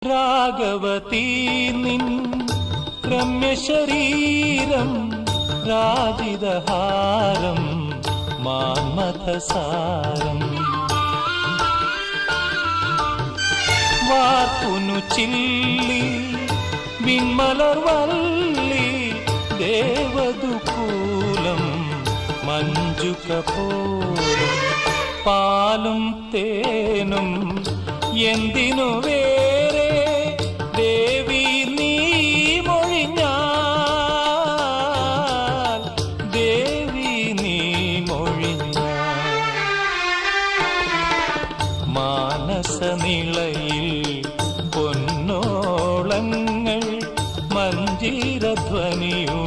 രാഘവതീ നിൻ രമ്യശരീരം രാജിതഹാരം മാന്മഥസാരം വാർപ്പുനു ചില്ലി വിൺമലർവല്ലി ദേവദുകൂലം മഞ്ജുകപോലം പാലും തേനും എന്തിനു വേറെ ദേവി നീ മൊഴിഞ്ഞാൽ ദേവി നീ മൊഴിഞ്ഞാൽ മാനസനിളയിൽ പൊന്നോളങ്ങൾ മഞ്ജീരധ്വനിയും